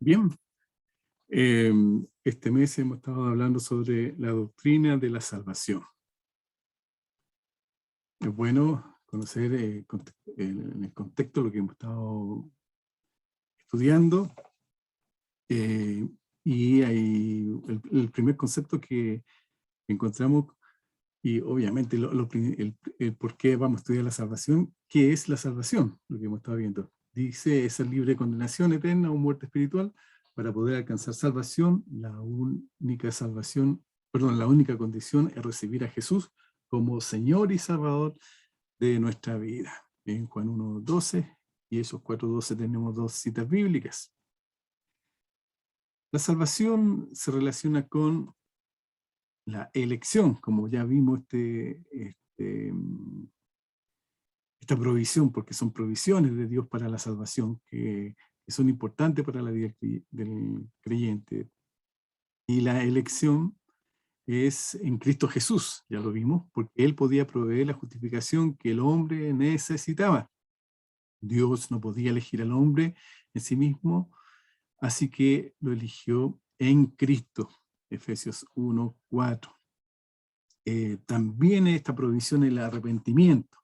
Bien, eh, este mes hemos estado hablando sobre la doctrina de la salvación. Es bueno conocer en el contexto lo que hemos estado estudiando, eh, y hay el primer concepto que encontramos, y obviamente el por qué vamos a estudiar la salvación. ¿Qué es la salvación? Lo que hemos estado viendo. Dice, es el libre de condenación eterna o muerte espiritual. Para poder alcanzar salvación, la única condición es recibir a Jesús como Señor y Salvador de nuestra vida. En Juan 1:12 y esos 4:12 tenemos dos citas bíblicas. La salvación se relaciona con la elección, como ya vimos esta provisión, porque son provisiones de Dios para la salvación que son importantes para la vida del creyente. Y la elección es en Cristo Jesús, ya lo vimos, porque Él podía proveer la justificación que el hombre necesitaba. Dios no podía elegir al hombre en sí mismo, así que lo eligió en Cristo. Efesios 1:4. También esta provisión es el arrepentimiento.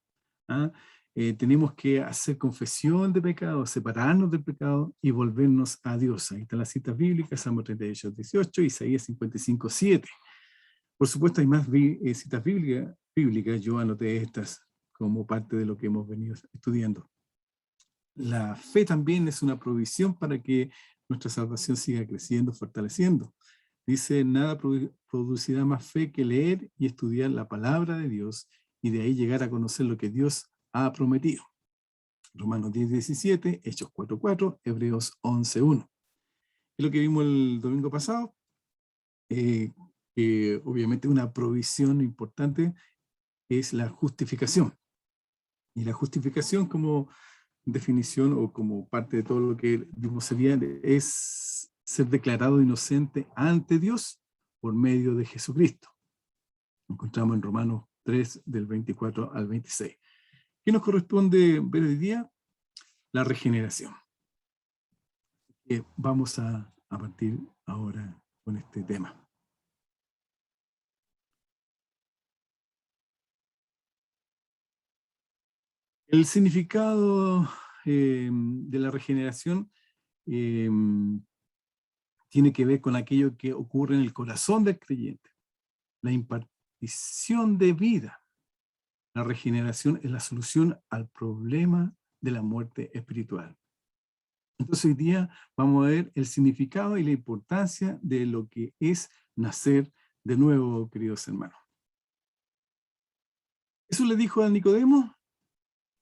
¿Ah? Tenemos que hacer confesión de pecado, separarnos del pecado y volvernos a Dios. Ahí están las citas bíblicas: Salmo 38:18, Isaías 55:7. Por supuesto, hay más citas bíblicas. Yo anoté estas como parte de lo que hemos venido estudiando. La fe también es una provisión para que nuestra salvación siga creciendo, fortaleciendo. Dice, nada producirá más fe que leer y estudiar la palabra de Dios, y de ahí llegar a conocer lo que Dios ha prometido. Romanos 10:17, Hechos 4:4, Hebreos 11:1. Es lo que vimos el domingo pasado, que obviamente una provisión importante es la justificación. Y la justificación, como definición o como parte de todo lo que vimos sería, es ser declarado inocente ante Dios por medio de Jesucristo. Lo encontramos en Romanos 3, del 24 al 26. ¿Qué nos corresponde ver hoy día? La regeneración. Vamos a partir ahora con este tema. El significado de la regeneración eh, tiene que ver con aquello que ocurre en el corazón del creyente, la impartición de vida. La regeneración es la solución al problema de la muerte espiritual. Entonces hoy día vamos a ver el significado y la importancia de lo que es nacer de nuevo, queridos hermanos. Jesús le dijo a Nicodemo: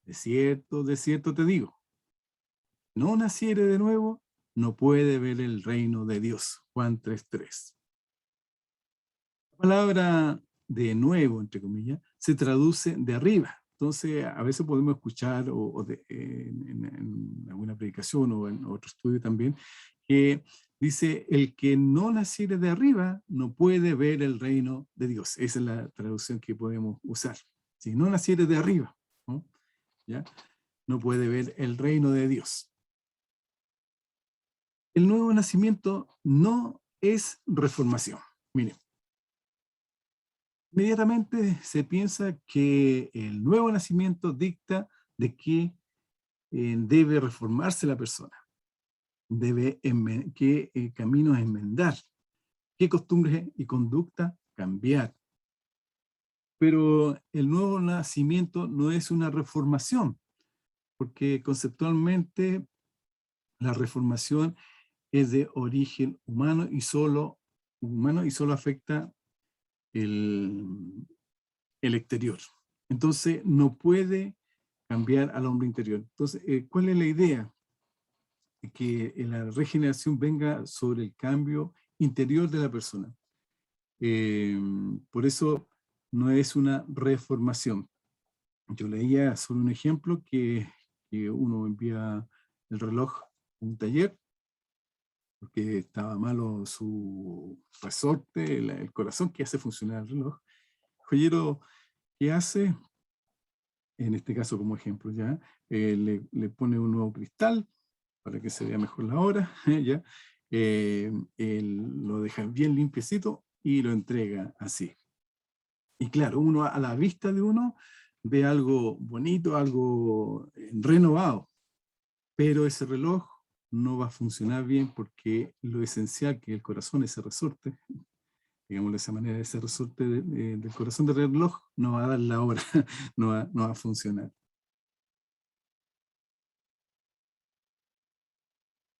de cierto te digo, no naciere de nuevo, no puede ver el reino de Dios. Juan 3:3. La palabra de nuevo, entre comillas, se traduce de arriba. Entonces, a veces podemos escuchar en alguna predicación o en otro estudio también, que dice, el que no naciere de arriba no puede ver el reino de Dios. Esa es la traducción que podemos usar. Si no naciere de arriba, ¿no? ¿Ya? No puede ver el reino de Dios. El nuevo nacimiento no es reformación. Miren, inmediatamente se piensa que el nuevo nacimiento dicta de que debe reformarse la persona, qué caminos enmendar, qué costumbres y conducta cambiar. Pero el nuevo nacimiento no es una reformación, porque conceptualmente la reformación es de origen humano y solo afecta el exterior. Entonces no puede cambiar al hombre interior. Entonces, ¿cuál es la idea? Que la regeneración venga sobre el cambio interior de la persona. Por eso no es una reformación. Yo leía sobre un ejemplo que uno envía el reloj a un taller porque estaba malo su resorte, el corazón que hace funcionar el reloj. El joyero, ¿qué hace? En este caso como ejemplo ya, le pone un nuevo cristal para que se vea mejor la hora, ¿ya? Él lo deja bien limpiecito y lo entrega así. Y claro, uno a la vista de uno ve algo bonito, algo renovado, pero ese reloj no va a funcionar bien porque lo esencial, que el corazón, ese resorte, digamos de esa manera, ese resorte del corazón del reloj no va a dar la hora, no va a funcionar.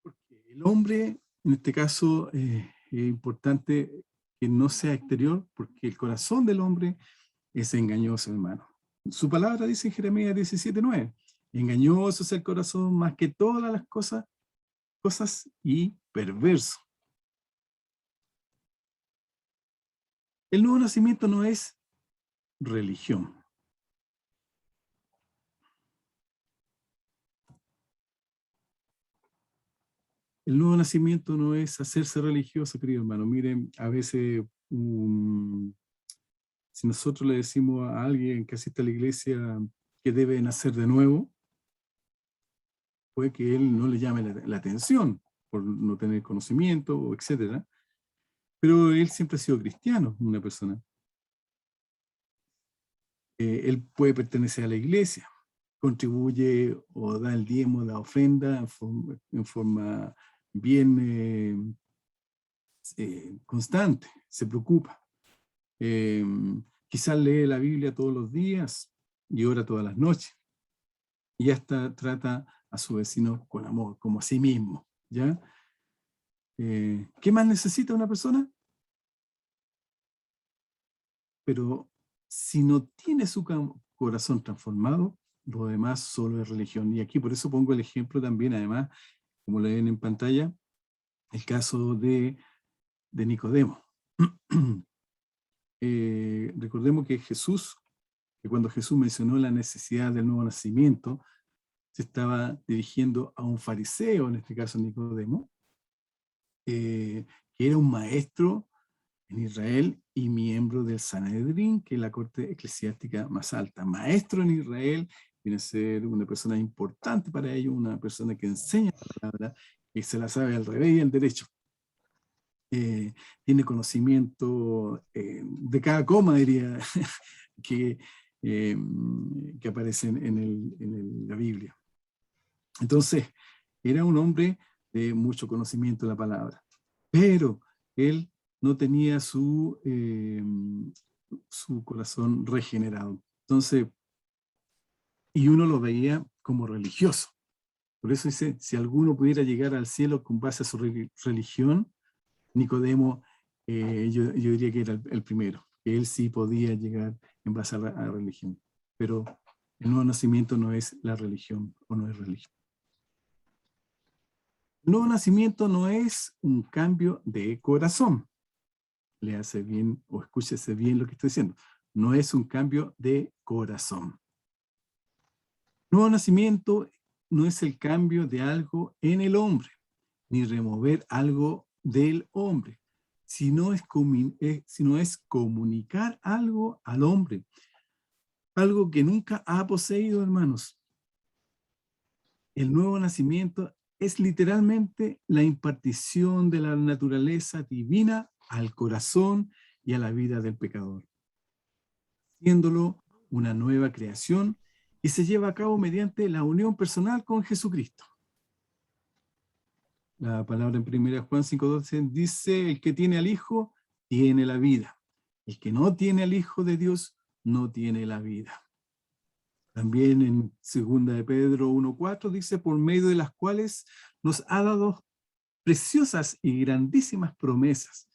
Porque el hombre, en este caso, es importante que no sea exterior, porque el corazón del hombre es engañoso, hermano. Su palabra dice en Jeremías 17:9, engañoso es el corazón más que todas las cosas y perverso. El nuevo nacimiento no es religión. El nuevo nacimiento no es hacerse religioso, querido hermano. Miren, a veces, si nosotros le decimos a alguien que asiste a la iglesia que debe nacer de nuevo, puede que él no le llame la atención por no tener conocimiento, etcétera. Pero él siempre ha sido cristiano, una persona. Él puede pertenecer a la iglesia, contribuye o da el diezmo, la ofrenda en forma bien constante, se preocupa. Quizás lee la Biblia todos los días y ora todas las noches. Y hasta trata a su vecino con amor, como a sí mismo. ¿Ya? ¿Qué más necesita una persona? Pero si no tiene su corazón transformado, lo demás solo es religión. Y aquí por eso pongo el ejemplo también, además, como lo ven en pantalla, el caso de Nicodemo. Recordemos que cuando Jesús mencionó la necesidad del nuevo nacimiento, se estaba dirigiendo a un fariseo, en este caso Nicodemo, que era un maestro en Israel y miembro del Sanedrín, que es la corte eclesiástica más alta. Maestro en Israel viene a ser una persona importante para ellos, una persona que enseña la palabra, que se la sabe al revés y al derecho. Tiene conocimiento de cada coma, diría, que, eh, que aparece en la Biblia. Entonces, era un hombre de mucho conocimiento de la palabra, pero él no tenía su corazón regenerado. Entonces, y uno lo veía como religioso. Por eso dice, si alguno pudiera llegar al cielo con base a su religión, Nicodemo, yo diría que era el primero, que él sí podía llegar en base a la religión. Pero el nuevo nacimiento no es la religión, o no es religión. El nuevo nacimiento no es un cambio de corazón. Le hace bien, o escúchese bien lo que estoy diciendo. No es un cambio de corazón. Nuevo nacimiento no es el cambio de algo en el hombre, ni remover algo del hombre, sino es comunicar algo al hombre, algo que nunca ha poseído, hermanos. El nuevo nacimiento es literalmente la impartición de la naturaleza divina al corazón y a la vida del pecador, haciéndolo una nueva creación y se lleva a cabo mediante la unión personal con Jesucristo. La palabra en 1 Juan 5:12 dice, el que tiene al Hijo tiene la vida. El que no tiene al Hijo de Dios no tiene la vida. También en 2 de Pedro 1:4 dice, por medio de las cuales nos ha dado preciosas y grandísimas promesas,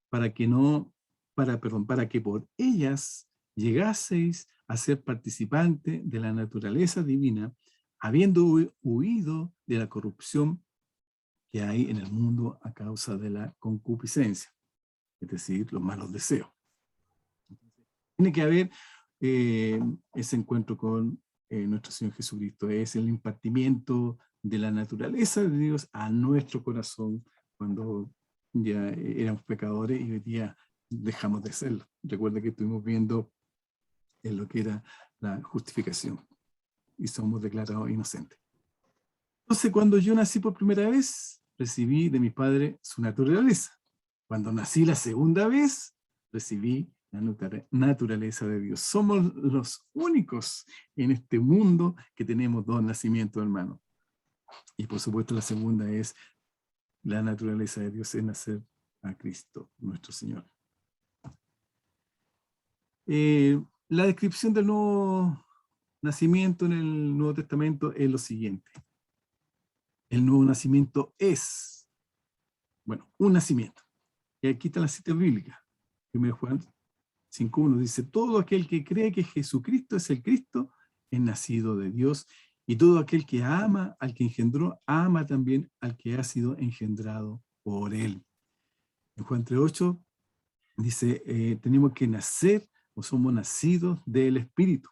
para que por ellas llegaseis a ser participante de la naturaleza divina, habiendo huido de la corrupción que hay en el mundo a causa de la concupiscencia, es decir, los malos deseos. Tiene que haber ese encuentro con nuestro Señor Jesucristo, es el impartimiento de la naturaleza de Dios a nuestro corazón cuando ya éramos pecadores y hoy día dejamos de serlo. Recuerda que estuvimos viendo en lo que era la justificación y somos declarados inocentes. Entonces, cuando yo nací por primera vez, recibí de mi padre su naturaleza. Cuando nací la segunda vez, recibí la naturaleza de Dios. Somos los únicos en este mundo que tenemos dos nacimientos, hermanos. Y por supuesto la segunda es la naturaleza de Dios, es nacer a Cristo, nuestro Señor. La descripción del nuevo nacimiento en el Nuevo Testamento es lo siguiente. El nuevo nacimiento es, bueno, un nacimiento. Y aquí está la cita bíblica. 1 Juan 5:1 dice, todo aquel que cree que Jesucristo es el Cristo es nacido de Dios, y todo aquel que ama al que engendró, ama también al que ha sido engendrado por él. En Juan 3:8 dice, tenemos que nacer o somos nacidos del Espíritu.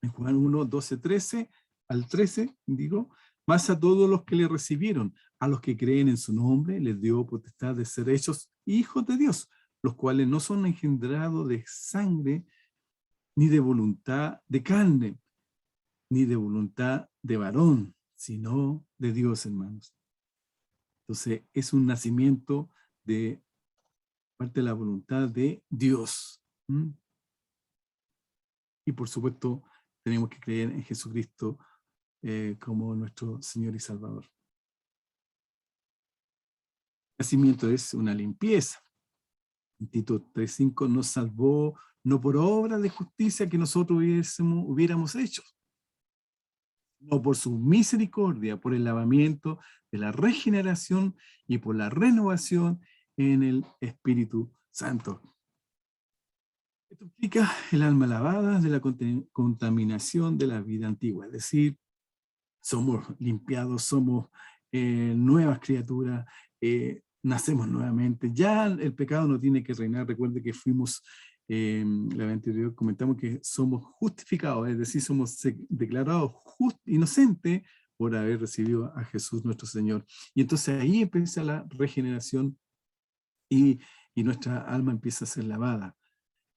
En Juan 1:12-13 al 13, digo, más a todos los que le recibieron, a los que creen en su nombre, les dio potestad de ser hechos hijos de Dios, los cuales no son engendrados de sangre, ni de voluntad de carne, ni de voluntad de varón, sino de Dios, hermanos. Entonces, es un nacimiento de parte de la voluntad de Dios. Y por supuesto, tenemos que creer en Jesucristo como nuestro Señor y Salvador. El nacimiento es una limpieza. Tito 3:5 nos salvó no por obra de justicia que nosotros hubiéramos hecho, no por su misericordia, por el lavamiento de la regeneración y por la renovación en el Espíritu Santo. Esto implica el alma lavada de la contaminación de la vida antigua, es decir, somos limpiados, somos nuevas criaturas, nacemos nuevamente. Ya el pecado no tiene que reinar. Recuerde que fuimos, la vez anterior comentamos que somos justificados, es decir, somos declarados inocentes por haber recibido a Jesús nuestro Señor. Y entonces ahí empieza la regeneración y nuestra alma empieza a ser lavada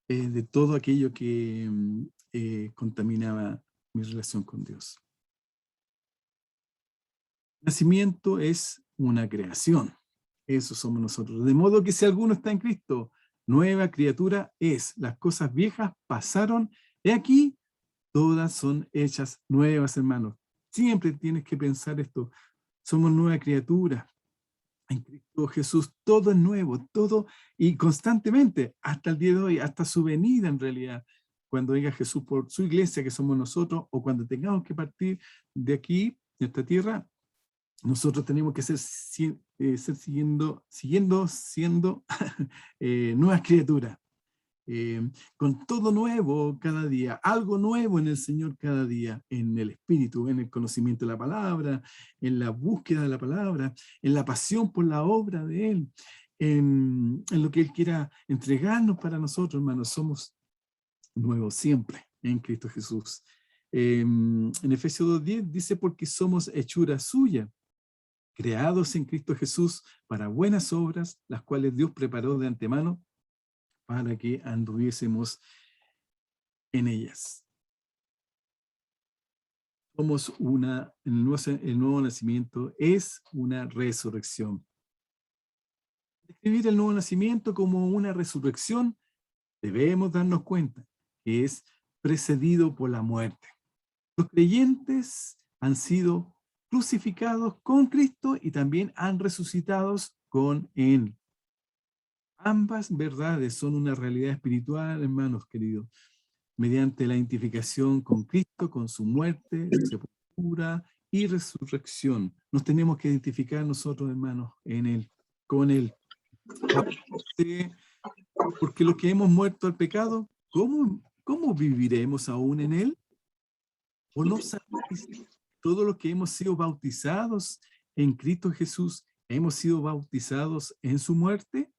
de todo aquello que contaminaba mi relación con Dios. Nacimiento es una creación. Eso somos nosotros. De modo que si alguno está en Cristo, nueva criatura es. Las cosas viejas pasaron. He aquí, todas son hechas nuevas, hermanos. Siempre tienes que pensar esto. Somos nueva criatura. En Cristo Jesús todo es nuevo, todo y constantemente, hasta el día de hoy, hasta su venida en realidad. Cuando venga Jesús por su iglesia, que somos nosotros, o cuando tengamos que partir de aquí, de esta tierra, nosotros tenemos que ser siendo nuevas criaturas, con todo nuevo cada día, algo nuevo en el Señor cada día, en el Espíritu, en el conocimiento de la palabra, en la búsqueda de la palabra, en la pasión por la obra de Él, en lo que Él quiera entregarnos para nosotros, hermanos. Somos nuevos siempre en Cristo Jesús. En Efesios 2:10 dice, porque somos hechura suya, creados en Cristo Jesús para buenas obras, las cuales Dios preparó de antemano para que anduviésemos en ellas. Somos el nuevo nacimiento es una resurrección. Describir el nuevo nacimiento como una resurrección, debemos darnos cuenta que es precedido por la muerte. Los creyentes han sido crucificados con Cristo y también han resucitado con Él. Ambas verdades son una realidad espiritual, hermanos queridos, mediante la identificación con Cristo, con su muerte, sepultura y resurrección. Nos tenemos que identificar nosotros, hermanos, en Él, con Él. Porque los que hemos muerto al pecado, ¿cómo viviremos aún en Él? ¿O no sabéis? Todos los que hemos sido bautizados en Cristo Jesús, hemos sido bautizados en su muerte.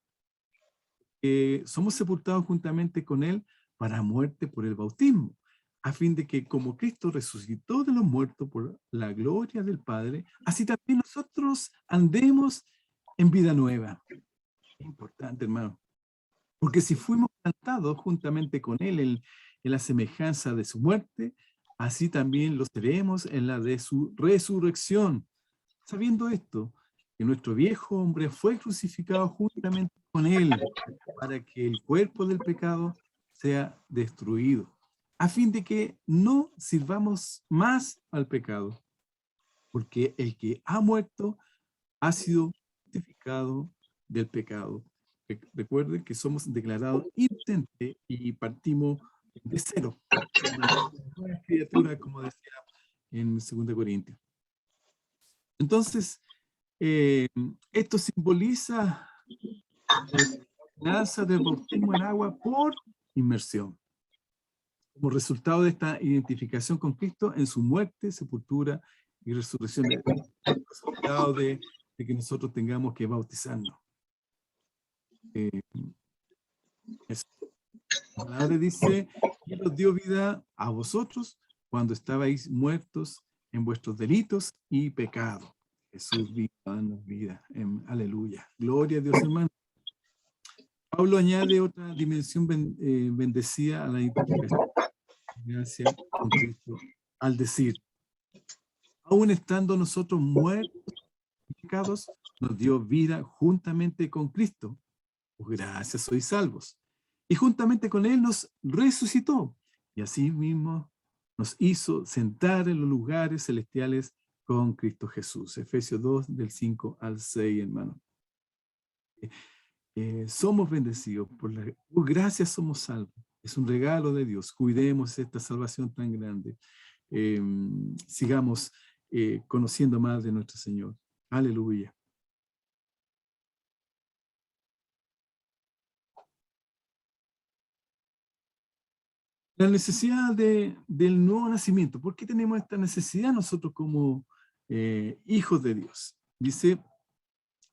Somos sepultados juntamente con Él para muerte por el bautismo, a fin de que como Cristo resucitó de los muertos por la gloria del Padre, así también nosotros andemos en vida nueva. Es importante, hermano. Porque si fuimos plantados juntamente con Él en la semejanza de su muerte, así también lo seremos en la de su resurrección. Sabiendo esto, que nuestro viejo hombre fue crucificado juntamente con él, para que el cuerpo del pecado sea destruido, a fin de que no sirvamos más al pecado, porque el que ha muerto ha sido justificado del pecado. Recuerden que somos declarados inocentes y partimos de cero, una nueva criatura, como decía en 2 Corintios. Entonces, esto simboliza la enseñanza del bautismo en agua por inmersión, como resultado de esta identificación con Cristo en su muerte, sepultura y resurrección, resultado de que nosotros tengamos que bautizarnos. Eso. La palabra dice, y os dio vida a vosotros cuando estabais muertos en vuestros delitos y pecados. Jesús vino a darnos vida. Aleluya. Gloria a Dios, hermano. Pablo añade otra dimensión bendecida a la identificación. Gracias con Cristo. Al decir, aún estando nosotros muertos en pecados, nos dio vida juntamente con Cristo. Pues gracias sois salvos. Y juntamente con Él nos resucitó. Y así mismo nos hizo sentar en los lugares celestiales con Cristo Jesús. Efesios 2, del 5 al 6, hermano. Somos bendecidos. Por gracias somos salvos. Es un regalo de Dios. Cuidemos esta salvación tan grande. Sigamos conociendo más de nuestro Señor. Aleluya. La necesidad del nuevo nacimiento. ¿Por qué tenemos esta necesidad nosotros como hijos de Dios? Dice,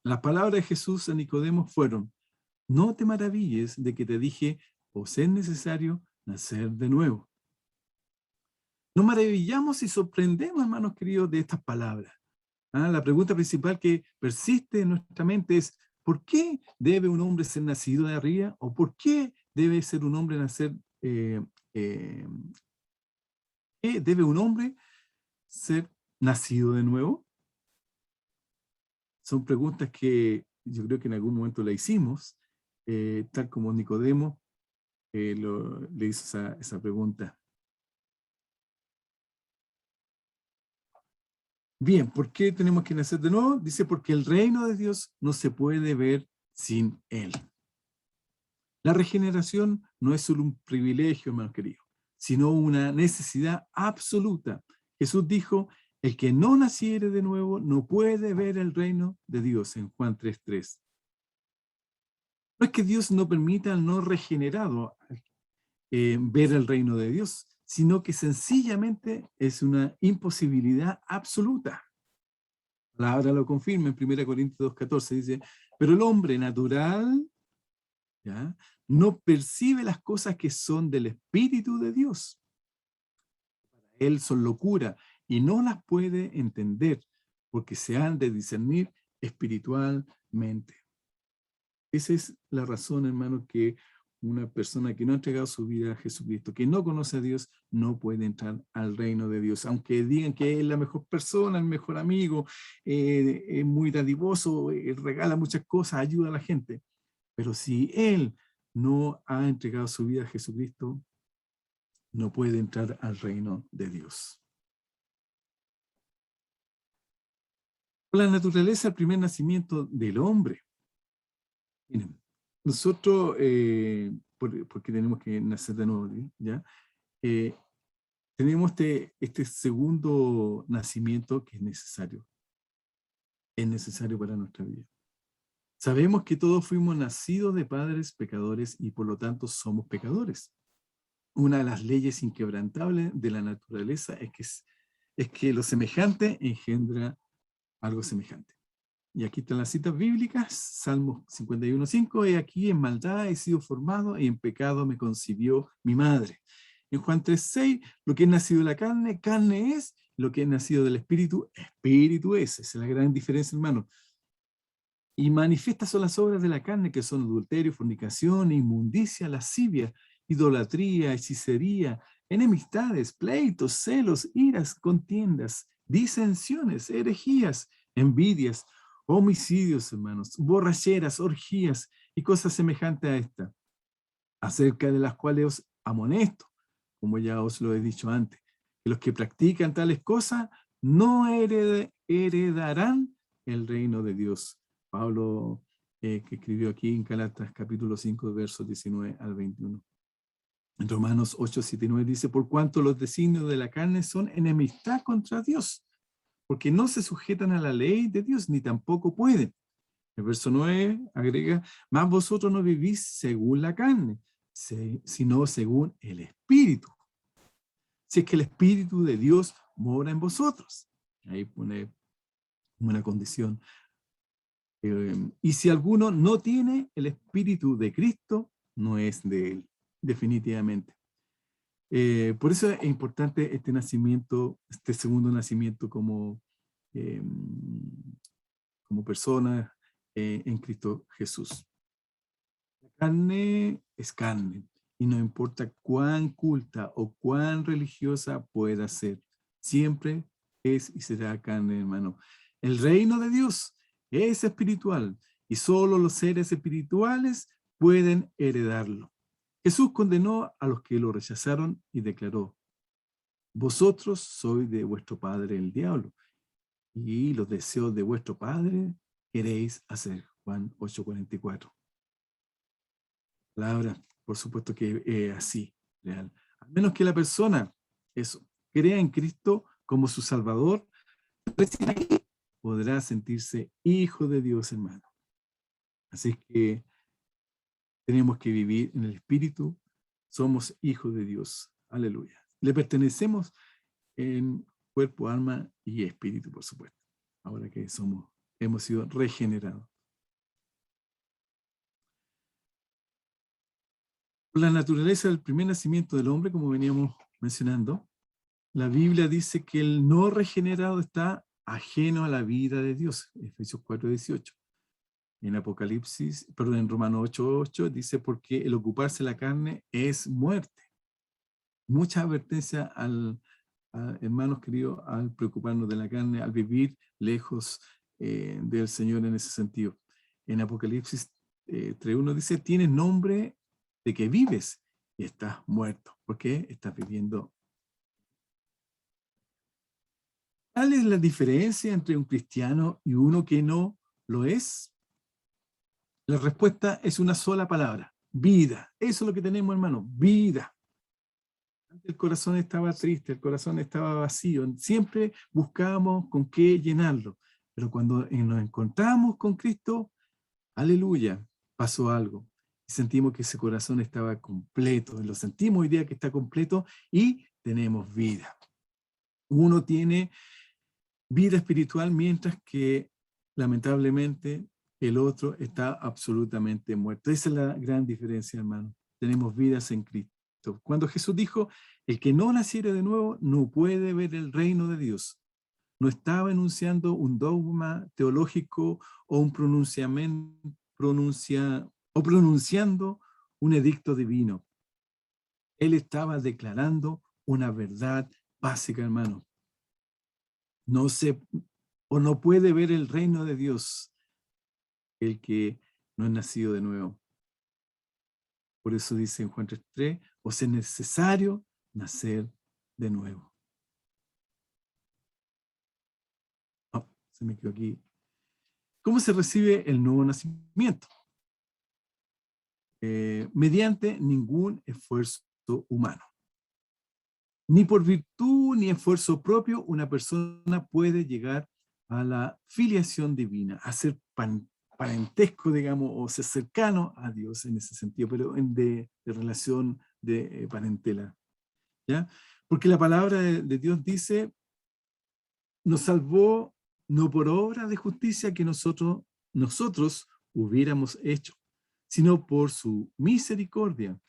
las palabras de Jesús a Nicodemo fueron, no te maravilles de que te dije, os es necesario nacer de nuevo. Nos maravillamos y sorprendemos, hermanos queridos, de estas palabras. La pregunta principal que persiste en nuestra mente es, ¿por qué debe un hombre ser nacido de arriba? ¿O por qué debe ser un hombre nacer ¿qué debe un hombre ser nacido de nuevo? Son preguntas que yo creo que en algún momento la hicimos, tal como Nicodemo le hizo esa pregunta. Bien, ¿por qué tenemos que nacer de nuevo? Dice, porque el reino de Dios no se puede ver sin Él. La regeneración no es solo un privilegio, hermano querido, sino una necesidad absoluta. Jesús dijo, el que no naciere de nuevo no puede ver el reino de Dios, en Juan 3:3. No es que Dios no permita al no regenerado ver el reino de Dios, sino que sencillamente es una imposibilidad absoluta. La palabra lo confirma en 1 Corintios 2:14, dice, pero el hombre natural, ¿ya?, no percibe las cosas que son del Espíritu de Dios. Para él son locura y no las puede entender porque se han de discernir espiritualmente. Esa es la razón, hermano, que una persona que no ha entregado su vida a Jesucristo, que no conoce a Dios, no puede entrar al reino de Dios. Aunque digan que es la mejor persona, el mejor amigo, es muy dadivoso, regala muchas cosas, ayuda a la gente. Pero si él no ha entregado su vida a Jesucristo, no puede entrar al reino de Dios. Por la naturaleza, el primer nacimiento del hombre. Miren, nosotros, porque tenemos que nacer de nuevo, ¿ya? Tenemos este segundo nacimiento que es necesario. Es necesario para nuestra vida. Sabemos que todos fuimos nacidos de padres pecadores y por lo tanto somos pecadores. Una de las leyes inquebrantables de la naturaleza es que lo semejante engendra algo semejante. Y aquí están las citas bíblicas, Salmos 51:5, y aquí en maldad he sido formado y en pecado me concibió mi madre. En Juan 3:6, lo que es nacido de la carne, carne es, lo que es nacido del espíritu, espíritu es. Esa es la gran diferencia, hermano. Y manifiestas son las obras de la carne, que son adulterio, fornicación, inmundicia, lascivia, idolatría, hechicería, enemistades, pleitos, celos, iras, contiendas, disensiones, herejías, envidias, homicidios, hermanos, borracheras, orgías y cosas semejantes a esta, acerca de las cuales os amonesto, como ya os lo he dicho antes, que los que practican tales cosas no heredarán el reino de Dios. Pablo, que escribió aquí en Gálatas capítulo 5, versos 19 al 21. En Romanos 8, 7 y 9 dice, por cuanto los designios de la carne son enemistad contra Dios, porque no se sujetan a la ley de Dios, ni tampoco pueden. El verso 9 agrega, mas vosotros no vivís según la carne, sino según el Espíritu. Si es que el Espíritu de Dios mora en vosotros. Ahí pone una condición. Y si alguno no tiene el Espíritu de Cristo, no es de él, definitivamente. Por eso es importante este nacimiento, este segundo nacimiento como persona en Cristo Jesús. La carne es carne, y no importa cuán culta o cuán religiosa pueda ser, siempre es y será carne, hermano. El reino de Dios es espiritual, y solo los seres espirituales pueden heredarlo. Jesús condenó a los que lo rechazaron y declaró, vosotros sois de vuestro padre el diablo, y los deseos de vuestro padre queréis hacer. Juan 8:44. Palabra, por supuesto que es así, real. A menos que la persona, eso, crea en Cristo como su Salvador, recién ahí podrá sentirse hijo de Dios, hermano. Así que tenemos que vivir en el Espíritu, somos hijos de Dios. Aleluya. Le pertenecemos en cuerpo, alma y espíritu, por supuesto. Ahora que hemos sido regenerados. Por la naturaleza del primer nacimiento del hombre, como veníamos mencionando, la Biblia dice que el no regenerado está ajeno a la vida de Dios. Efesios 4:18. En en Romanos 8:8 dice, porque el ocuparse la carne es muerte. Mucha advertencia hermanos queridos, al preocuparnos de la carne, al vivir lejos del Señor en ese sentido. En Apocalipsis 3:1 dice, tienes nombre de que vives y estás muerto. ¿Por qué? Estás viviendo. ¿Cuál es la diferencia entre un cristiano y uno que no lo es? La respuesta es una sola palabra, vida. Eso es lo que tenemos, hermano, vida. El corazón estaba triste, el corazón estaba vacío. Siempre buscábamos con qué llenarlo. Pero cuando nos encontramos con Cristo, aleluya, pasó algo. Sentimos que ese corazón estaba completo. Lo sentimos hoy día que está completo y tenemos vida. Uno tiene vida espiritual mientras que lamentablemente el otro está absolutamente muerto. Esa es la gran diferencia, hermano. Tenemos vidas en Cristo. Cuando Jesús dijo, el que no naciere de nuevo no puede ver el reino de Dios, no estaba enunciando un dogma teológico o pronunciando un edicto divino. Él estaba declarando una verdad básica, hermano. No puede ver el reino de Dios el que no es nacido de nuevo. Por eso dice en Juan 3:3, os es necesario nacer de nuevo. Oh, se me quedó aquí. ¿Cómo se recibe el nuevo nacimiento? Mediante ningún esfuerzo humano. Ni por virtud ni esfuerzo propio una persona puede llegar a la filiación divina, a ser parentesco, digamos, o ser cercano a Dios en ese sentido, pero de relación de parentela. ¿Ya? Porque la palabra de Dios dice, nos salvó no por obra de justicia que nosotros hubiéramos hecho, sino por su misericordia,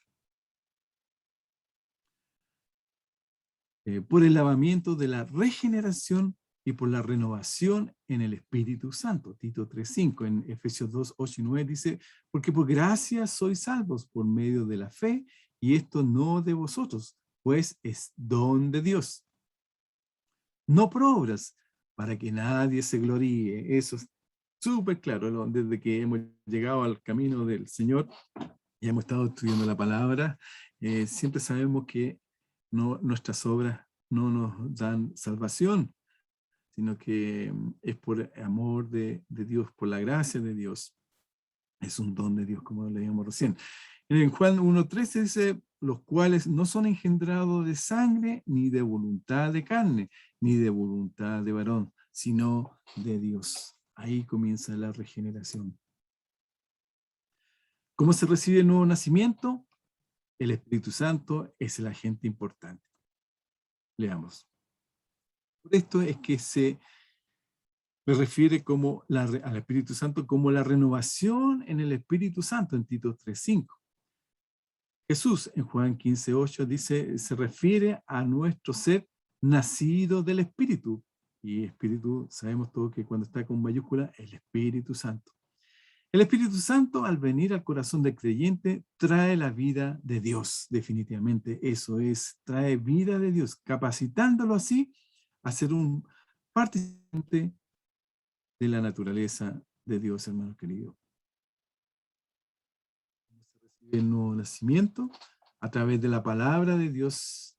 por el lavamiento de la regeneración y por la renovación en el Espíritu Santo. Tito 3:5, en Efesios 2:8-9 dice, porque por gracia sois salvos por medio de la fe, y esto no de vosotros, pues es don de Dios. No por obras, para que nadie se gloríe. Eso es súper claro, ¿no? Desde que hemos llegado al camino del Señor y hemos estado estudiando la palabra, siempre sabemos que nuestras obras no nos dan salvación, sino que es por amor de Dios, por la gracia de Dios. Es un don de Dios, como leíamos recién. En Juan 1:13 dice, los cuales no son engendrados de sangre, ni de voluntad de carne, ni de voluntad de varón, sino de Dios. Ahí comienza la regeneración. ¿Cómo se recibe el nuevo nacimiento? El Espíritu Santo es el agente importante. Leamos. Por esto es que se refiere como al Espíritu Santo como la renovación en el Espíritu Santo en Tito 3:5. Jesús en Juan 15:8 dice, se refiere a nuestro ser nacido del Espíritu. Y Espíritu, sabemos todos que cuando está con mayúscula, el Espíritu Santo. El Espíritu Santo, al venir al corazón del creyente, trae la vida de Dios, definitivamente. Eso es, trae vida de Dios, capacitándolo así a ser un participante de la naturaleza de Dios, hermano querido. El nuevo nacimiento, a través de la palabra de Dios,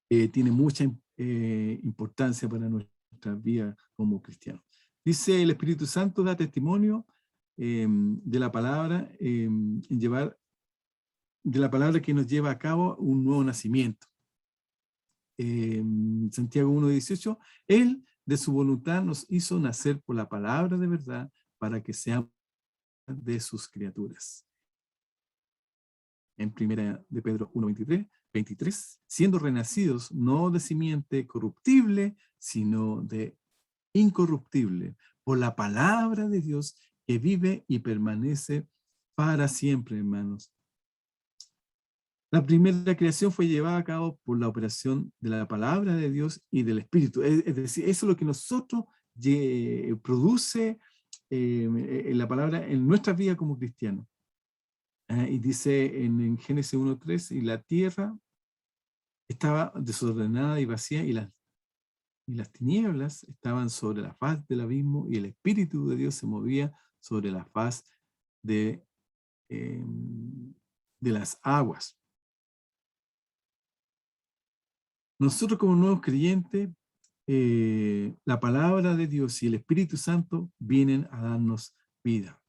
tiene mucha importancia para nuestra vida como cristianos. Dice el Espíritu Santo da testimonio de la palabra, de la palabra que nos lleva a cabo un nuevo nacimiento. Santiago 1:18, Él de su voluntad nos hizo nacer por la palabra de verdad para que seamos de sus criaturas. En primera de Pedro 1:23, siendo renacidos no de simiente corruptible, sino de incorruptible, por la palabra de Dios que vive y permanece para siempre, hermanos. La primera creación fue llevada a cabo por la operación de la palabra de Dios y del Espíritu. Es decir, eso es lo que nosotros produce la palabra en nuestra vida como cristianos. Y dice en Génesis 1:3, y la tierra estaba desordenada y vacía, y las tinieblas estaban sobre la faz del abismo, y el Espíritu de Dios se movía sobre la faz de las aguas. Nosotros como nuevos creyentes, la palabra de Dios y el Espíritu Santo vienen a darnos vida.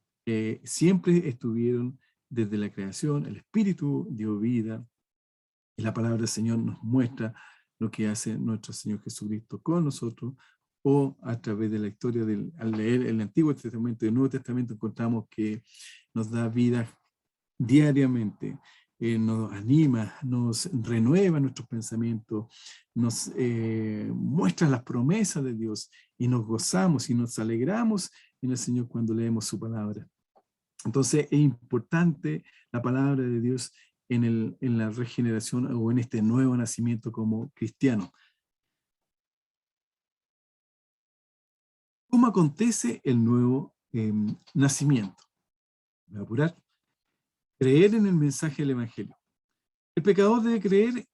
Siempre estuvieron desde la creación, el Espíritu dio vida, y la palabra del Señor nos muestra lo que hace nuestro Señor Jesucristo con nosotros, o a través de la historia, al leer el Antiguo Testamento y el Nuevo Testamento, encontramos que nos da vida diariamente, nos anima, nos renueva nuestros pensamientos, nos muestra las promesas de Dios, y nos gozamos y nos alegramos en el Señor cuando leemos su palabra. Entonces es importante la palabra de Dios en la regeneración o en este nuevo nacimiento como cristiano. ¿Cómo acontece el nuevo nacimiento? Me voy a apurar. Creer en el mensaje del Evangelio. El pecador debe creer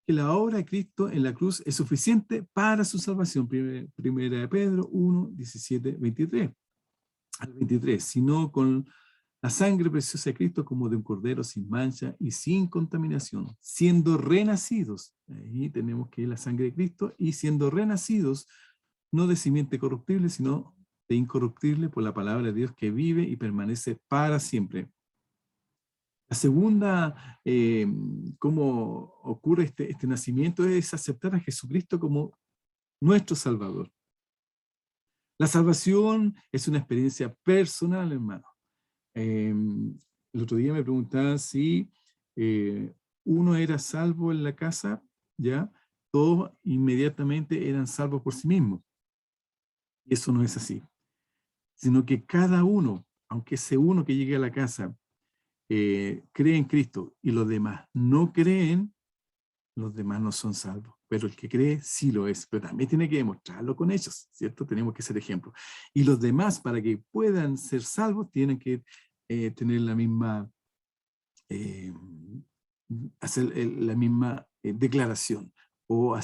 que la obra de Cristo en la cruz es suficiente para su salvación. Primera de Pedro 1:17-23 al 23. Sino con la sangre preciosa de Cristo como de un cordero sin mancha y sin contaminación, siendo renacidos. Ahí tenemos que la sangre de Cristo, y siendo renacidos, no de simiente corruptible, sino de incorruptible por la palabra de Dios que vive y permanece para siempre. La segunda, cómo ocurre este nacimiento, es aceptar a Jesucristo como nuestro Salvador. La salvación es una experiencia personal, hermano. El otro día me preguntaban si uno era salvo en la casa, ¿ya? Todos inmediatamente eran salvos por sí mismos. Y eso no es así. Sino que cada uno, aunque ese uno que llegue a la casa, cree en Cristo y los demás no creen, los demás no son salvos. Pero el que cree sí lo es, pero también tiene que demostrarlo con hechos, ¿cierto? Tenemos que ser ejemplo. Y los demás, para que puedan ser salvos, tienen que tener la misma hacer la misma declaración, o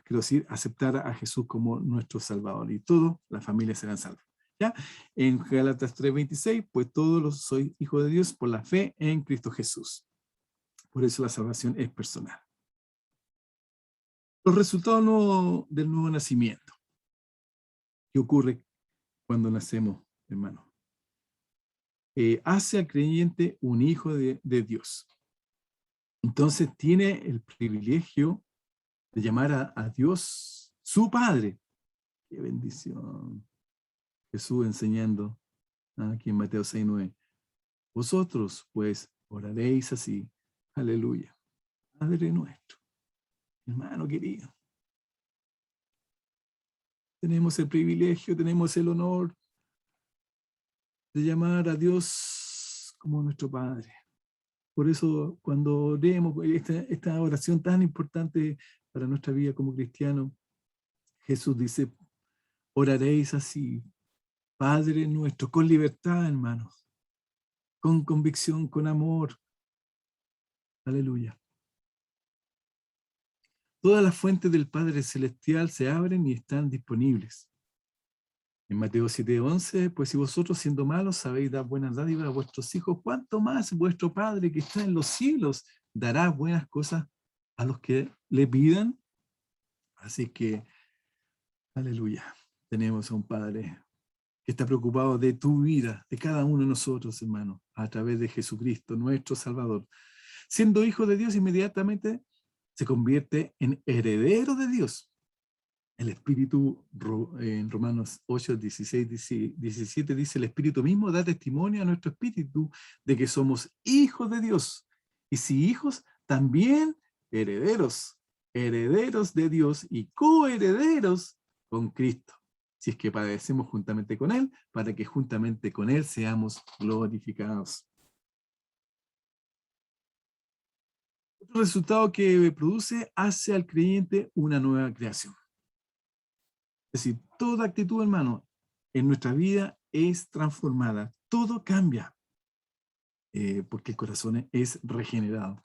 quiero decir, aceptar a Jesús como nuestro Salvador, y toda la familia serán salvas. ¿Ya? En Gálatas 3:26, pues todos los sois hijos de Dios por la fe en Cristo Jesús. Por eso la salvación es personal. Los resultados del nuevo nacimiento. ¿Qué ocurre cuando nacemos, hermano? Hace al creyente un hijo de Dios. Entonces tiene el privilegio de llamar a Dios su Padre. ¡Qué bendición! Jesús enseñando aquí en Mateo 6:9. Vosotros, pues, oraréis así. Aleluya. Padre nuestro. Hermano querido. Tenemos el privilegio, tenemos el honor de llamar a Dios como nuestro Padre. Por eso, cuando leemos esta oración tan importante para nuestra vida como cristianos, Jesús dice, oraréis así, Padre nuestro, con libertad, hermanos, con convicción, con amor. Aleluya. Todas las fuentes del Padre Celestial se abren y están disponibles. En Mateo 7:11, pues si vosotros siendo malos sabéis dar buenas dádivas a vuestros hijos, ¿cuánto más vuestro Padre que está en los cielos dará buenas cosas a los que le pidan? Así que, aleluya, tenemos a un Padre que está preocupado de tu vida, de cada uno de nosotros, hermano, a través de Jesucristo, nuestro Salvador. Siendo hijo de Dios, inmediatamente se convierte en heredero de Dios. El Espíritu, en Romanos 8, 16, 17, dice, el Espíritu mismo da testimonio a nuestro Espíritu de que somos hijos de Dios. Y si hijos, también herederos, herederos de Dios y coherederos con Cristo. Si es que padecemos juntamente con Él, para que juntamente con Él seamos glorificados. Otro resultado que produce hace al creyente una nueva creación. Es decir, toda actitud, hermano, en nuestra vida es transformada. Todo cambia, porque el corazón es regenerado.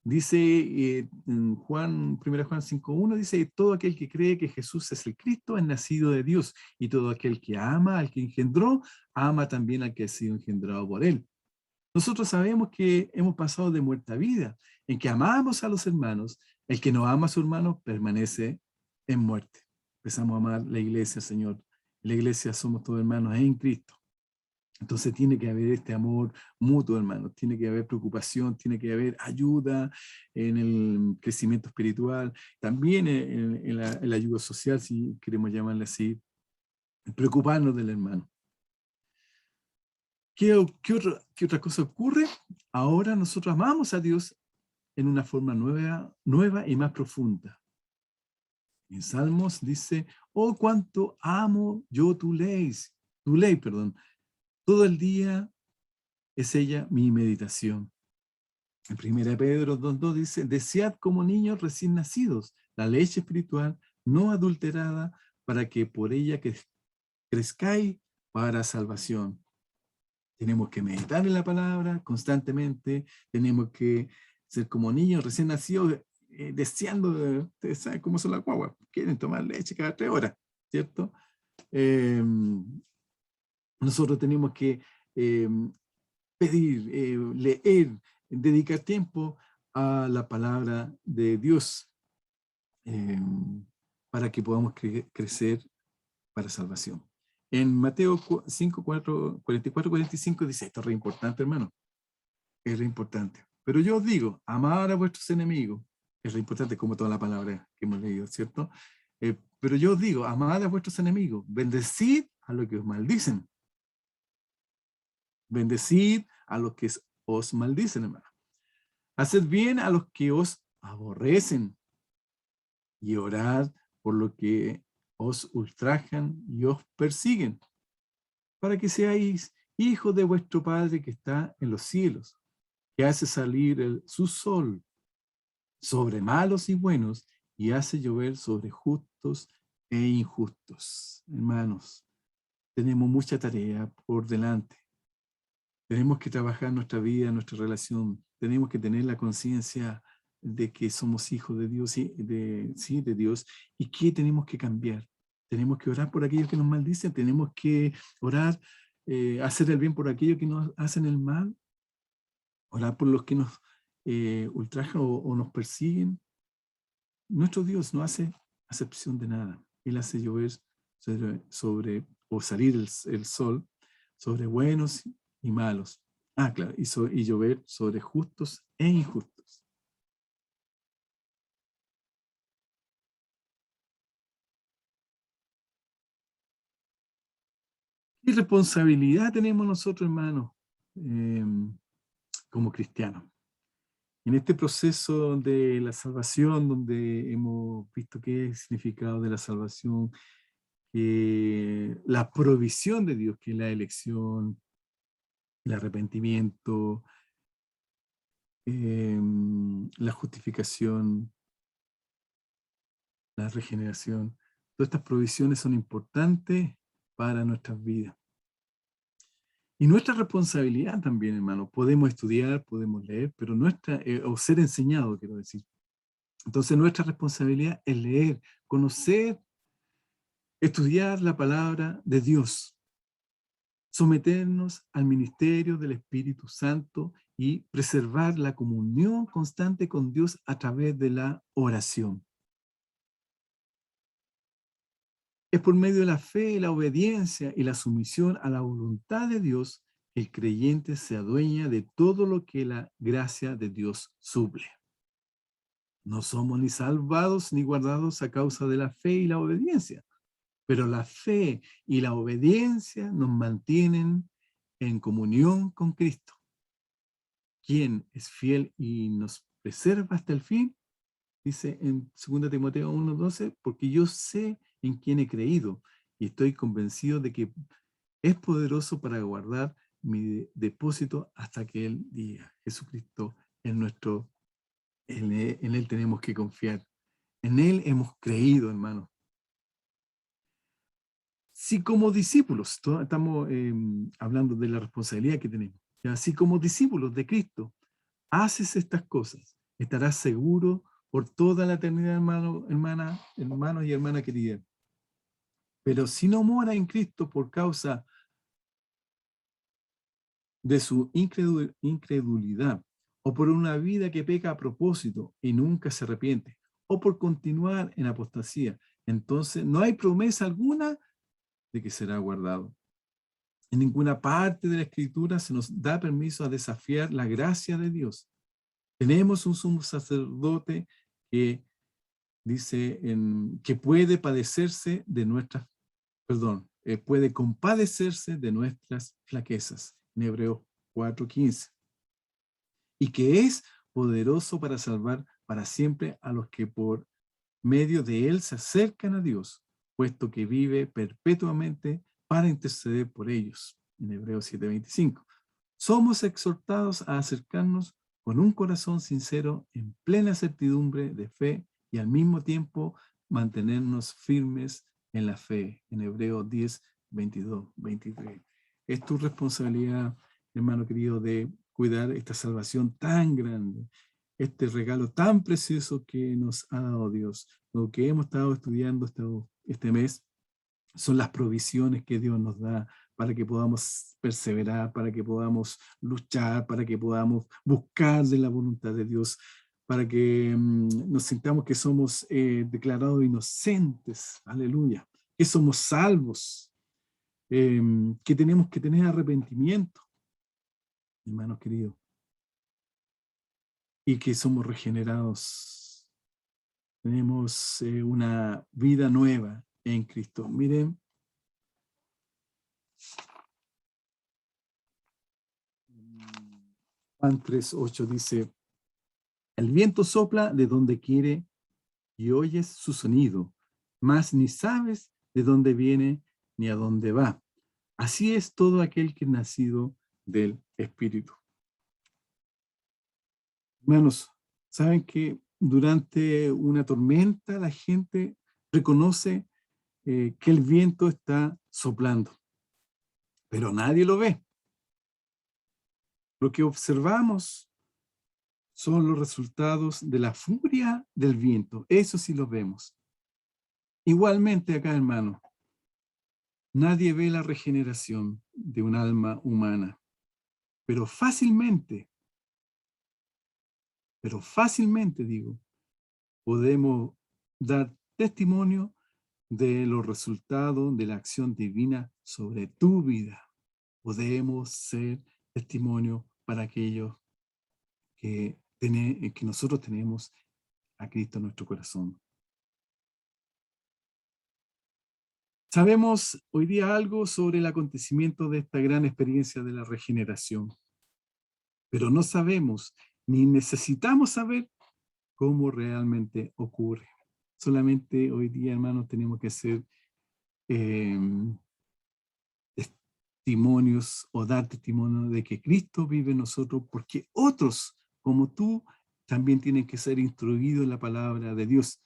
Dice en 1 Juan 5:1, dice, todo aquel que cree que Jesús es el Cristo es nacido de Dios, y todo aquel que ama al que engendró, ama también al que ha sido engendrado por él. Nosotros sabemos que hemos pasado de muerte a vida, en que amamos a los hermanos. El que no ama a su hermano permanece en muerte. Empezamos a amar la iglesia, Señor. En la iglesia somos todos hermanos en Cristo. Entonces tiene que haber este amor mutuo, hermanos. Tiene que haber preocupación, tiene que haber ayuda en el crecimiento espiritual, también en la ayuda social, si queremos llamarle así, preocuparnos del hermano. ¿Qué otra cosa ocurre? Ahora nosotros amamos a Dios en una forma nueva y más profunda. En Salmos dice, oh, cuánto amo yo tu ley, perdón. Todo el día es ella mi meditación. En 1 Pedro 2:2 dice, desead como niños recién nacidos la leche espiritual no adulterada para que por ella crezcáis para salvación. Tenemos que meditar en la palabra constantemente, tenemos que ser como niños recién nacidos, deseando, ustedes saben cómo son las guaguas, quieren tomar leche cada 3 horas, ¿cierto? Nosotros tenemos que pedir, leer, dedicar tiempo a la palabra de Dios para que podamos crecer para salvación. En Mateo 5, 44, 45 dice, esto es re importante, hermano, es re importante. Pero yo os digo, amar a vuestros enemigos, es re importante como toda la palabra que hemos leído, ¿cierto? Pero yo os digo, amad a vuestros enemigos, bendecid a los que os maldicen. Bendecid a los que os maldicen, hermano. Haced bien a los que os aborrecen y orad por lo que os ultrajan y os persiguen, para que seáis hijos de vuestro Padre que está en los cielos, que hace salir su sol sobre malos y buenos y hace llover sobre justos e injustos. Hermanos, tenemos mucha tarea por delante. Tenemos que trabajar nuestra vida, nuestra relación. Tenemos que tener la conciencia de que somos hijos de Dios y sí, de Dios, y que tenemos que cambiar. Tenemos que orar por aquellos que nos maldicen, tenemos que orar, hacer el bien por aquellos que nos hacen el mal, orar por los que nos ultrajan o nos persiguen. Nuestro Dios no hace acepción de nada. Él hace llover o salir el sol sobre buenos y malos. Ah, claro, y llover sobre justos e injustos. ¿Qué responsabilidad tenemos nosotros, hermanos, como cristianos? En este proceso de la salvación, donde hemos visto qué es el significado de la salvación, la provisión de Dios, que es la elección, el arrepentimiento, la justificación, la regeneración. Todas estas provisiones son importantes para nuestras vidas. Y nuestra responsabilidad también, hermano. Podemos estudiar, podemos leer, pero o ser enseñado, quiero decir. Entonces nuestra responsabilidad es leer, conocer, estudiar la palabra de Dios, someternos al ministerio del Espíritu Santo y preservar la comunión constante con Dios a través de la oración. Es por medio de la fe, la obediencia y la sumisión a la voluntad de Dios que el creyente se adueña de todo lo que la gracia de Dios suple. No somos ni salvados ni guardados a causa de la fe y la obediencia, pero la fe y la obediencia nos mantienen en comunión con Cristo, quien es fiel y nos preserva hasta el fin. Dice en 2 Timoteo 1:12, porque yo sé en quién he creído y estoy convencido de que es poderoso para guardar mi depósito hasta aquel día. Jesucristo es nuestro, en él tenemos que confiar. En él hemos creído, hermano. Si como discípulos, estamos hablando de la responsabilidad que tenemos, ¿ya? Si como discípulos de Cristo haces estas cosas, estarás seguro por toda la eternidad, hermanos y hermanas queridas. Pero si no mora en Cristo por causa de su incredulidad, o por una vida que peca a propósito y nunca se arrepiente, o por continuar en apostasía, entonces no hay promesa alguna de que será guardado. En ninguna parte de la Escritura se nos da permiso a desafiar la gracia de Dios. Tenemos un sumo sacerdote que dice que puede padecerse de nuestras, puede compadecerse de nuestras flaquezas, en Hebreos 4:15, y que es poderoso para salvar para siempre a los que por medio de él se acercan a Dios, puesto que vive perpetuamente para interceder por ellos, en Hebreos 7:25. Somos exhortados a acercarnos con un corazón sincero en plena certidumbre de fe y al mismo tiempo mantenernos firmes en la fe, en Hebreos 10:22-23. Es tu responsabilidad, hermano querido, de cuidar esta salvación tan grande, este regalo tan precioso que nos ha dado Dios. Lo que hemos estado estudiando este mes son las provisiones que Dios nos da para que podamos perseverar, para que podamos luchar, para que podamos buscar de la voluntad de Dios, para que nos sintamos que somos declarados inocentes, aleluya, que somos salvos, que tenemos que tener arrepentimiento, hermanos queridos, y que somos regenerados. Tenemos una vida nueva en Cristo. Miren, Juan 3:8 dice, el viento sopla de donde quiere y oyes su sonido, mas ni sabes de dónde viene ni a dónde va. Así es todo aquel que es nacido del Espíritu. Hermanos, ¿saben que durante una tormenta la gente reconoce que el viento está soplando, pero nadie lo ve? Lo que observamos son los resultados de la furia del viento. Eso sí lo vemos. Igualmente acá, hermano, nadie ve la regeneración de un alma humana, pero fácilmente digo, podemos dar testimonio de los resultados de la acción divina sobre tu vida. Podemos ser testimonio para aquellos que nosotros tenemos a Cristo en nuestro corazón. Sabemos hoy día algo sobre el acontecimiento de esta gran experiencia de la regeneración, pero no sabemos ni necesitamos saber cómo realmente ocurre. Solamente hoy día, hermanos, tenemos que ser testimonios o dar testimonio de que Cristo vive en nosotros, porque otros como tú también tienen que ser instruidos en la palabra de Dios.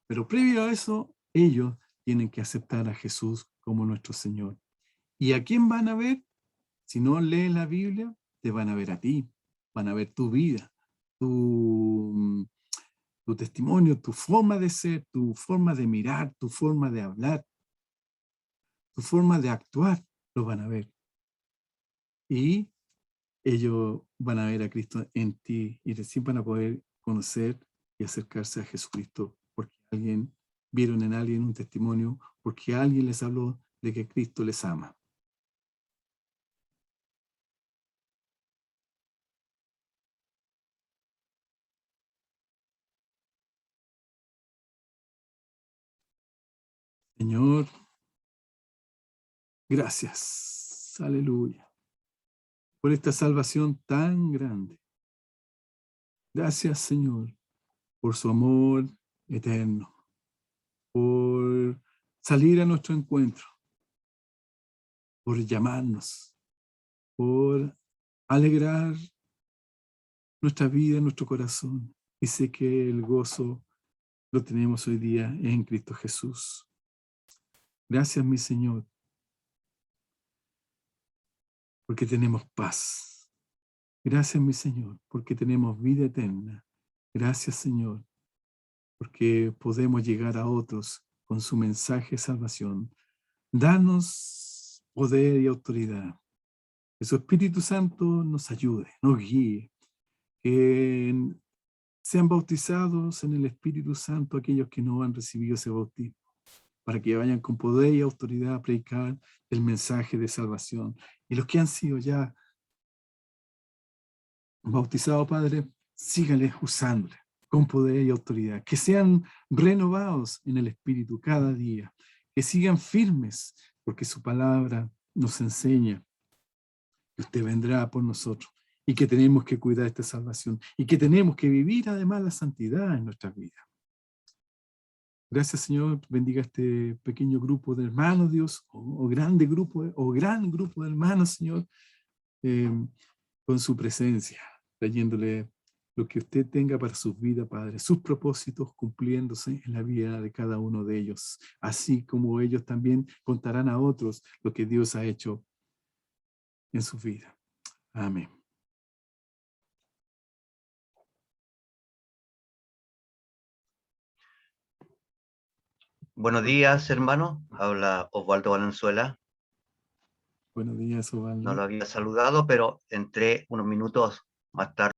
Pero previo a eso, ellos tienen que aceptar a Jesús como nuestro Señor. ¿Y a quién van a ver? Si no leen la Biblia, te van a ver a ti, van a ver tu vida, tu testimonio, tu forma de ser, tu forma de mirar, tu forma de hablar, tu forma de actuar, lo van a ver. Y ellos van a ver a Cristo en ti y recién van a poder conocer y acercarse a Jesucristo porque vieron en alguien un testimonio, porque alguien les habló de que Cristo les ama. Señor, gracias, aleluya, por esta salvación tan grande. Gracias, Señor, por su amor eterno, por salir a nuestro encuentro, por llamarnos, por alegrar nuestra vida, nuestro corazón. Y sé que el gozo lo tenemos hoy día en Cristo Jesús. Gracias, mi Señor, porque tenemos paz. Gracias, mi Señor, porque tenemos vida eterna. Gracias, Señor, porque podemos llegar a otros con su mensaje de salvación. Danos poder y autoridad. Que su Espíritu Santo nos ayude, nos guíe. Que sean bautizados en el Espíritu Santo aquellos que no han recibido ese bautismo, para que vayan con poder y autoridad a predicar el mensaje de salvación. Y los que han sido ya bautizados, Padre, síganles usándoles con poder y autoridad. Que sean renovados en el Espíritu cada día. Que sigan firmes, porque su palabra nos enseña que usted vendrá por nosotros y que tenemos que cuidar esta salvación y que tenemos que vivir además la santidad en nuestras vidas. Gracias, Señor. Bendiga este pequeño grupo de hermanos, Dios, o grande grupo, o gran grupo de hermanos, Señor, con su presencia, trayéndole lo que usted tenga para sus vidas, Padre, sus propósitos cumpliéndose en la vida de cada uno de ellos, así como ellos también contarán a otros lo que Dios ha hecho en su vida. Amén. Buenos días, hermano. Habla Osvaldo Valenzuela. Buenos días, Osvaldo. No lo había saludado, pero entré unos minutos más tarde.